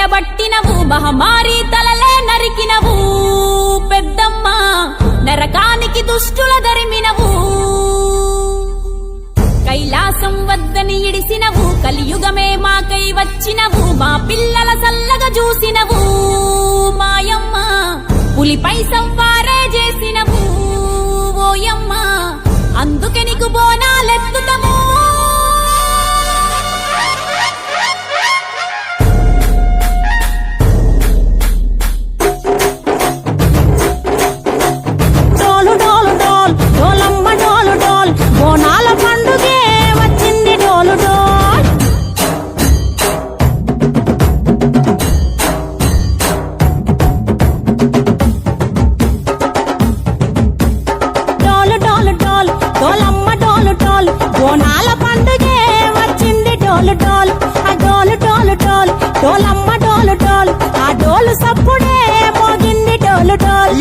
నిలబట్టినవు మహమారి తలలే నరికినవు పెద్దమ్మ నరకానికి దుష్టుల దరిమినవు కైలాసం వద్దని ఇడిసినవు కలియుగమే మాకై వచ్చినవు మా పిల్లల సల్లగా చూసినవు మాయమ్మ పులిపై సంవారే చేసినవు ఓయమ్మ అందుకే నీకు బోనాలెత్తుతము డోలు డోలు డోల్ డోలమ్మ డోలు డోల్ బోనాల పండుగే వచ్చింది డోలు డోల్ డోలు డోలు డోల్ డోలమ్మ డోలు డోల్ బోనాల పండుగే వచ్చింది డోలు డోల్ ఆ డోలు డోలు డోల్ డోలమ్మ డోలు డోల్ ఆ డోలు సప్పుడే మోగింది డోలు డోల్